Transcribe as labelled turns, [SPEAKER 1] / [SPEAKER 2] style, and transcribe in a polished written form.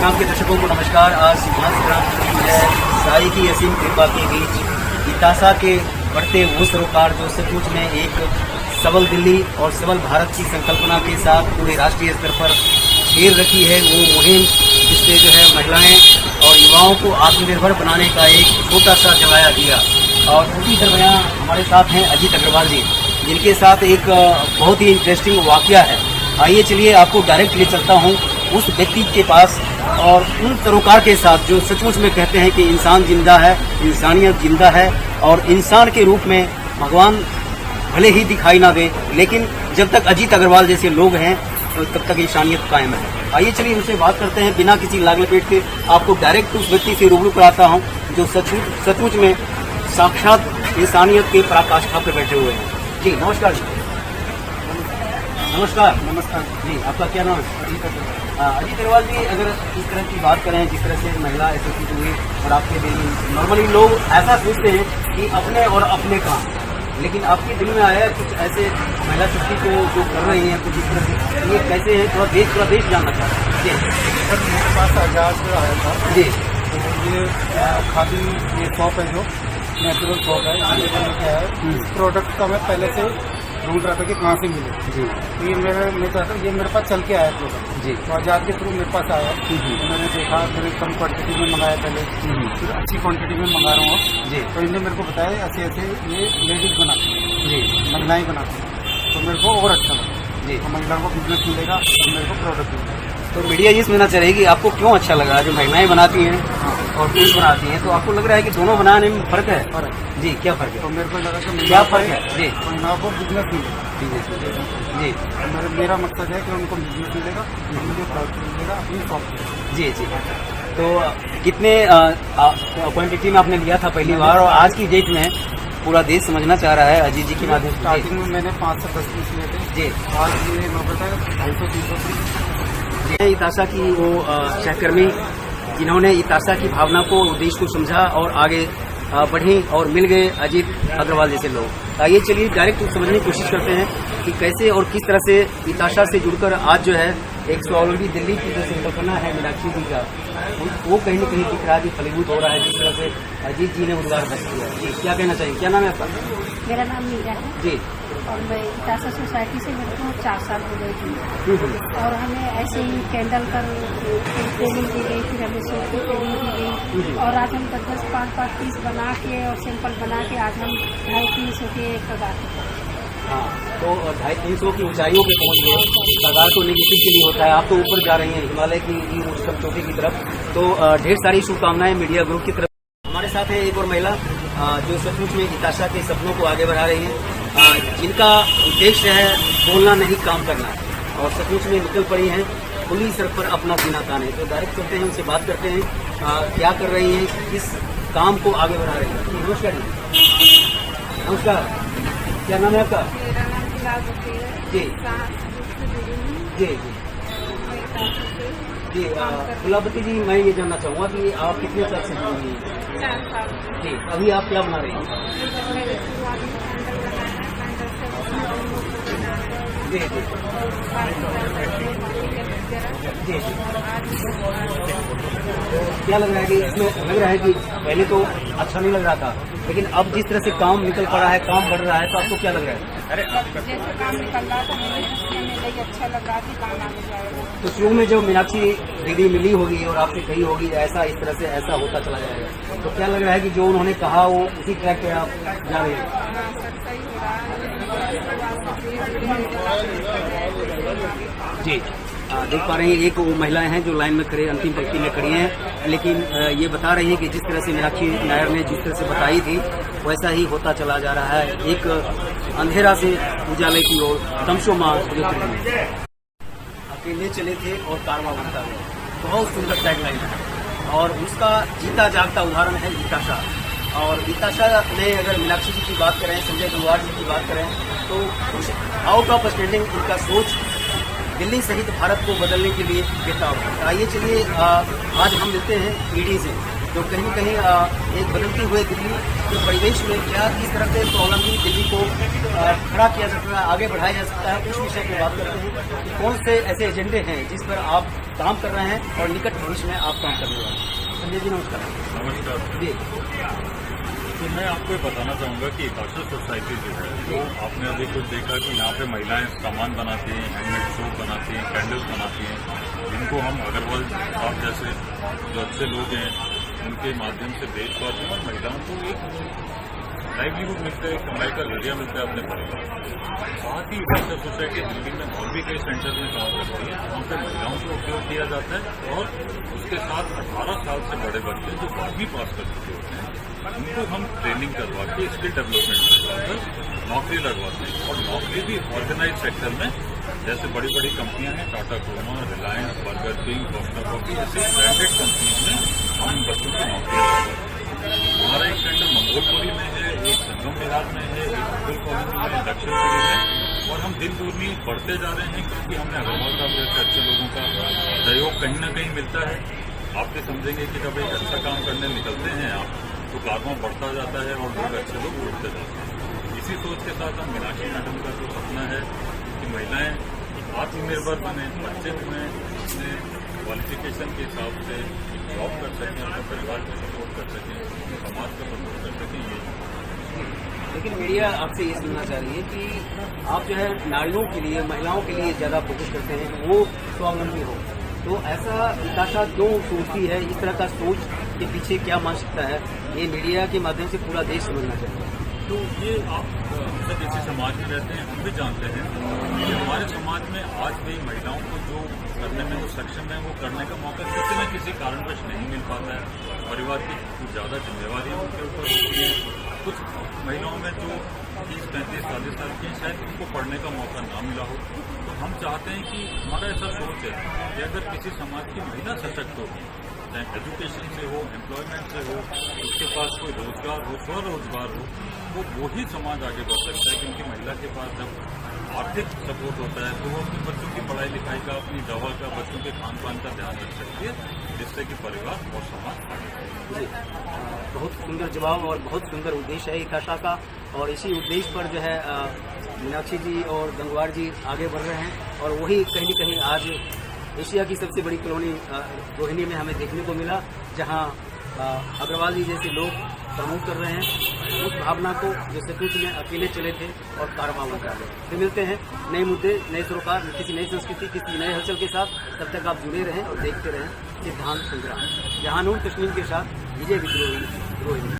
[SPEAKER 1] Instagram के दर्शकों को नमस्कार। आज इंस्टाग्राम है साई की असीम कृपा के बीच इतासा के बढ़ते वो सरोकार जो सचमुच में एक सबल दिल्ली और सबल भारत की संकल्पना के साथ पूरे राष्ट्रीय स्तर पर घेर रखी है वो मुहिम, जिससे जो है महिलाएं और युवाओं को आत्मनिर्भर बनाने का एक छोटा सा जलाया दिया। और उसी दरमियान हमारे साथ हैं अजीत अग्रवाल जी, जिनके साथ एक बहुत ही इंटरेस्टिंग वाकया है। आइए चलिए आपको डायरेक्ट ले चलता हूँ उस व्यक्ति के पास और उन सरोकार के साथ जो सचमुच में कहते हैं कि इंसान जिंदा है, इंसानियत जिंदा है और इंसान के रूप में भगवान भले ही दिखाई ना दे, लेकिन जब तक अजीत अग्रवाल जैसे लोग हैं तो तब तक इंसानियत कायम है। आइए चलिए उनसे बात करते हैं बिना किसी लाग लपेट के। आपको डायरेक्ट उस व्यक्ति से रूबरू कराता हूँ जो सचमुच में साक्षात इंसानियत के पराकाष्ठा पर बैठे हुए हैं। जी नमस्कार जी। नमस्कार। नमस्कार जी, आपका क्या नाम है? अजीत अग्रवाल जी, अगर इस तरह की बात करें जिस तरह से महिला एसोसिएट हुई और आपके दिल में नॉर्मली लोग ऐसा सोचते हैं कि अपने और अपने काम, लेकिन आपके दिल में आया कुछ ऐसे महिला शक्ति को जो कर रही हैं कुछ इस तरह से, ये कैसे है? थोड़ा देश जानना चाहता हूँ जी।
[SPEAKER 2] सर मेरे पास आजाद आया था
[SPEAKER 1] जी।
[SPEAKER 2] तो ये खादी ये शॉप है जो नेचुरल शॉप है, ये क्या है प्रोडक्ट का मैं पहले से ढूंढ रहा था कि कहाँ से मिले
[SPEAKER 1] जी।
[SPEAKER 2] तो ये मैं चाहता हूँ ये मेरे पास चल के आया प्रोडक्ट
[SPEAKER 1] जी।
[SPEAKER 2] तो आजाद के थ्रू मेरे पास आया तो मैंने देखा, मैंने कम क्वांटिटी में मंगाया पहले, फिर अच्छी क्वांटिटी में मंगा रहा हूँ
[SPEAKER 1] जी।
[SPEAKER 2] तो इन्होंने मेरे को बताया ऐसे ऐसे ये लेडीज बनाती हैं
[SPEAKER 1] जी,
[SPEAKER 2] महिलाएं बनाती हैं, तो मेरे को और अच्छा लगा
[SPEAKER 1] जी।
[SPEAKER 2] तो महिलाओं को बिजनेस मिलेगा और मेरे को प्रोडक्ट मिलेगा।
[SPEAKER 1] तो मीडिया ये समझना चाह रही है कि आपको क्यों अच्छा लगा जो महिलाएं बनाती हैं और पुरुष बनाती हैं, तो आपको लग रहा है कि दोनों बनाने में फर्क है?
[SPEAKER 2] फर्क
[SPEAKER 1] जी, क्या फर्क है?
[SPEAKER 2] तो मेरे को लगा कि
[SPEAKER 1] क्या फर्क है? जी
[SPEAKER 2] महिलाओं को बिजनेस मिलेगा
[SPEAKER 1] जी
[SPEAKER 2] मेरा मकसद है कि उनको बिजनेस मिलेगा, मुझे प्रोडक्ट मिलेगा अपनी शॉप पे।
[SPEAKER 1] जी जी। तो कितने क्वांटिटी में आपने लिया था पहली बार, और आज की डेट में पूरा देश समझना चाह रहा है अजीत जी के माध्यम से?
[SPEAKER 2] स्टार्टिंग में मैंने 5 से 10 पीस लिए थे
[SPEAKER 1] जी।
[SPEAKER 2] आज ये मैं बताया 250-300
[SPEAKER 1] जी। इतासा की वो सहकर्मी जिन्होंने इतासा की भावना को, उद्देश्य को समझा और आगे बढ़े और मिल गए अजीत अग्रवाल जैसे लोग। आइए चलिए डायरेक्ट समझने की कोशिश करते हैं कि कैसे और किस तरह से इतासा से जुड़कर आज जो है एक स्वावलंबी दिल्ली की जो संकल्पना है मीनाक्षी जी का, वो कहीं न कहीं दिख रहा है कि फलीभूत हो रहा है, जिस तरह से अजीत जी ने उद्गार दर्ज किया। जी, क्या कहना चाहिए? क्या नाम है आपका?
[SPEAKER 3] मेरा नाम मीरा है
[SPEAKER 1] जी।
[SPEAKER 3] और मैं इतासा सोसाइटी से मेरे को 4 साल हो गए थे और हमें ऐसे ही कैंडल पर ट्रेनिंग दी गई, फिर हमें सोप की ट्रेनिंग दी गई और आज हम 10-10 5-5 पीस बना के और सैंपल बना के आज हम 250-300 के कगार पे।
[SPEAKER 1] हाँ, तो 250-300 की ऊंचाइयों पे पहुंच गए। कगार तो नेगेटिव के लिए होता है, आप तो ऊपर जा रही हैं हिमालय की उच्चतम चोटी की तरफ। तो ढेर सारी शुभकामनाएं मीडिया ग्रुप की तरफ। हमारे साथ है एक और महिला जो सचमुच में इतासा के सपनों को आगे बढ़ा रही हैं, जिनका उद्देश्य है बोलना नहीं काम करना, और सचमुच में निकल पड़ी हैं खुली सड़क पर अपना जीना ताने। तो डायरेक्ट करते हैं, उनसे बात करते हैं क्या कर रही हैं, किस काम को आगे बढ़ा रही हैं। नमस्कार जी। नमस्कार, क्या नाम है आपका? जी जी जी जी। गुलाबती जी, मैं ये जानना चाहूँगा कि आप कितने साल से जुड़ी हुई हैं?
[SPEAKER 3] 4 साल।
[SPEAKER 1] जी। अभी आप क्या बना रही हैं? जी जी जी जी। तो क्या लग रहा है कि इसमें लग रहा है कि पहले तो अच्छा नहीं लग रहा था, लेकिन अब जिस तरह से काम निकल पड़ा है, काम बढ़ रहा है, तो आपको क्या लग रहा है?
[SPEAKER 3] अरे जैसे काम निकल रहा था मुझे हंसने में नहीं अच्छा लग रहा था, काम आने जाएगा।
[SPEAKER 1] तो शुरू में जब मीनाक्षी दीदी मिली होगी और आपसे कही होगी ऐसा इस तरह से ऐसा होता चला जाएगा, तो क्या लग रहा है कि जो उन्होंने कहा वो उसी ट्रैक पे आप जा रहे हैं?
[SPEAKER 3] हाँ सर, सही हो रहा है।
[SPEAKER 1] जी। देख पा रहे हैं एक वो महिलाएं हैं जो लाइन में खड़े अंतिम पंक्ति में खड़ी हैं, लेकिन ये बता रही हैं कि जिस तरह से मीनाक्षी नायर ने जिस तरह से बताई थी वैसा ही होता चला जा रहा है, एक अंधेरा से उजाले की ओर तमशो मां अकेले चले थे और कारवां बनता गया। बहुत सुंदर टैगलाइन है और उसका जीता जागता उदाहरण है इतासा। और इतासा ने अगर मीनाक्षी जी की बात करें, संजय गंगवार जी की बात करें, तो कुछ आउट ऑफ स्टैंडिंग उनका सोच दिल्ली सहित भारत को बदलने के लिए बेताब है। आइए चलिए आज हम मिलते हैं ईडी से। तो कहीं न कहीं एक बदलते हुए दिल्ली के परिवेश में क्या किस तरह से स्वावलंबी दिल्ली को खड़ा किया जा सकता है, आगे बढ़ाया जा सकता है, उस विषय पर बात करते हैं कि कौन से ऐसे एजेंडे हैं जिस पर आप काम कर रहे हैं और निकट भविष्य में आप काम करने वाले हैं। संजय जी नमस्कार।
[SPEAKER 4] नमस्कार
[SPEAKER 1] जी
[SPEAKER 4] तो मैं आपको बताना चाहूँगा कि आशा सोसाइटी जो है वो आपने अभी कुछ देखा कि यहाँ पे महिलाएं सामान बनाती हैं, हैंडमेड सोप बनाती हैं, कैंडल्स बनाती हैं, जिनको हम अग्रवाल साहब जैसे जो अच्छे लोग हैं उनके माध्यम से बेच पाते हैं और महिलाओं को एक लाइवलीहुड मिलता है, कमाई का जरिया मिलता है अपने परिवार। साथ ही आशा सोसाइटी दिल्ली में और भी कई सेंटर में काम करती है वहाँ पर महिलाओं को उपयोग किया जाता है और उसके साथ 18 साल से बड़े बच्चे जो 12वीं पास कर चुके होते हैं उनको हम ट्रेनिंग करवा के स्किल डेवलपमेंट में नौकरी लगवाते हैं और नौकरी भी ऑर्गेनाइज सेक्टर में, जैसे बड़ी बड़ी कंपनियां हैं Tata Croma, Reliance, burger king, costa coffee जैसी ब्रांडेड कंपनियों में हम बच्चों की नौकरी लगवाते हैं। हमारा एक सेंटर मंगोलपुरी में है, एक संगम विहार में है, एक मुगल कॉलोनी में है, दक्षिणपुरी में, और हम दिन दूर में बढ़ते जा रहे हैं क्योंकि हमें अग्रवाल साहब जैसे अच्छे लोगों का सहयोग कहीं न कहीं मिलता है। आप ये समझेंगे कि जब एक अच्छा काम करने निकलते हैं आप तो कारवां बढ़ता जाता है और लोग अच्छे लोग जुड़ते जाते हैं। इसी सोच के साथ हम मीनाक्षी मैडम का जो सपना है कि महिलाएं आत्मनिर्भर बने, बच्चे बने, अपने क्वालिफिकेशन के हिसाब से जॉब कर सकें, अपने परिवार को सपोर्ट कर सकें, अपने समाज का सपोर्ट कर सकें, ये।
[SPEAKER 1] लेकिन मीडिया आपसे ये सुनना चाह रही है कि आप जो है नारियों के लिए, महिलाओं के लिए ज़्यादा फोकस करते हैं कि वो स्वावलंबी हो, तो ऐसा विकासा क्यों सोचती है? इस तरह का सोच के पीछे क्या मानसिकता है, ये मीडिया के माध्यम से पूरा देश समझना चाहिए।
[SPEAKER 4] तो ये आप सब इसी समाज में रहते हैं, हम भी जानते हैं कि हमारे समाज में आज भी महिलाओं को जो करने में जो सक्षम है वो करने का मौका किसी न किसी कारणवश नहीं मिल पाता है। परिवार की कुछ ज़्यादा जिम्मेवारियां उनके ऊपर होती हैं। कुछ महिलाओं में जो 30, 35, 40 साल की शायद उनको पढ़ने का मौका ना मिला हो, तो हम चाहते हैं कि हमारा ऐसा सोच है कि अगर किसी समाज की महिला सशक्त होगी, चाहे एजुकेशन से हो, एम्प्लॉयमेंट से हो, उसके पास कोई रोजगार हो, स्वरोजगार हो, वो ही समाज आगे बढ़ सकता है। क्योंकि महिला के पास जब आर्थिक सपोर्ट होता है तो वो अपने बच्चों की पढ़ाई लिखाई का, अपनी दवा का, बच्चों के खान पान का ध्यान रख सकती है, जिससे कि परिवार और समाज आगे बढ़े।
[SPEAKER 1] बहुत सुंदर जवाब और बहुत सुंदर उद्देश्य है इकाशा का, और इसी उद्देश्य पर जो है मीनाक्षी जी और गंगवार जी आगे बढ़ रहे हैं, और वही कहीं न कहीं आज एशिया की सबसे बड़ी कॉलोनी रोहिणी में हमें देखने को मिला, जहां अग्रवाल जी जैसे लोग प्रमोट कर रहे हैं उस भावना को जो सचमुच में अकेले चले थे और कारवां बन रहे हैं। फिर मिलते हैं नए मुद्दे, नए सरोकार, किसी नई संस्कृति, किसी नए हलचल के साथ। तब तक आप जुड़े रहें और देखते रहें सिद्धांत संग्राम। जहानूर कश्मीर के साथ विजय विद्रोही रोहिणी।